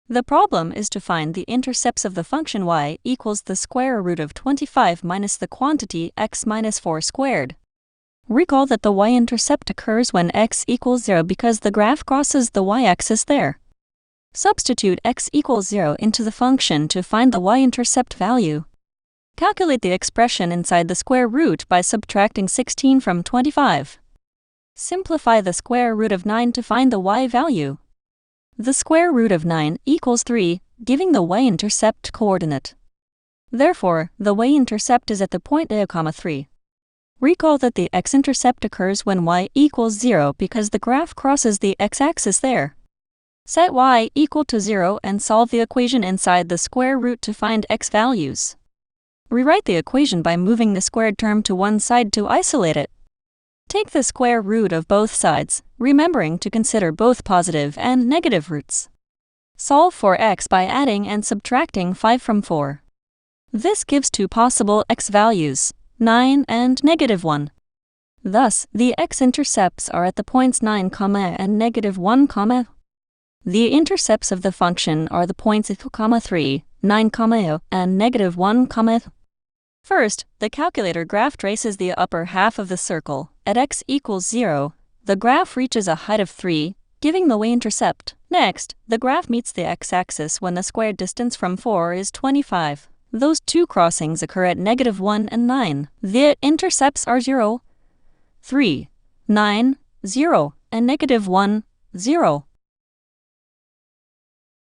The problem is to find the intercepts of the function y equals the square root of 25 minus the quantity x minus 4 squared. Recall that the y-intercept occurs when x equals 0 because the graph crosses the y-axis there. Substitute x equals 0 into the function to find the y-intercept value. Calculate the expression inside the square root by subtracting 16 from 25. Simplify the square root of 9 to find the y value. The square root of 9 equals 3, giving the y-intercept coordinate. Therefore, the y-intercept is at the point a, 3. Recall that the x-intercept occurs when y equals 0 because the graph crosses the x-axis there. Set y equal to 0 and solve the equation inside the square root to find x values. Rewrite the equation by moving the squared term to one side to isolate it. Take the square root of both sides, remembering to consider both positive and negative roots. Solve for x by adding and subtracting 5 from 4. This gives two possible x values, 9 and -1. Thus, the x-intercepts are at the points 9, and -1, The intercepts of the function are the points 2, 3, 9, and -1, First, the calculator graph traces the upper half of the circle. At x equals 0, the graph reaches a height of 3, giving the y-intercept. Next, the graph meets the x-axis when the squared distance from 4 is 25. Those two crossings occur at -1 and 9. The intercepts are 0, 3, 9, 0, and -1, 0.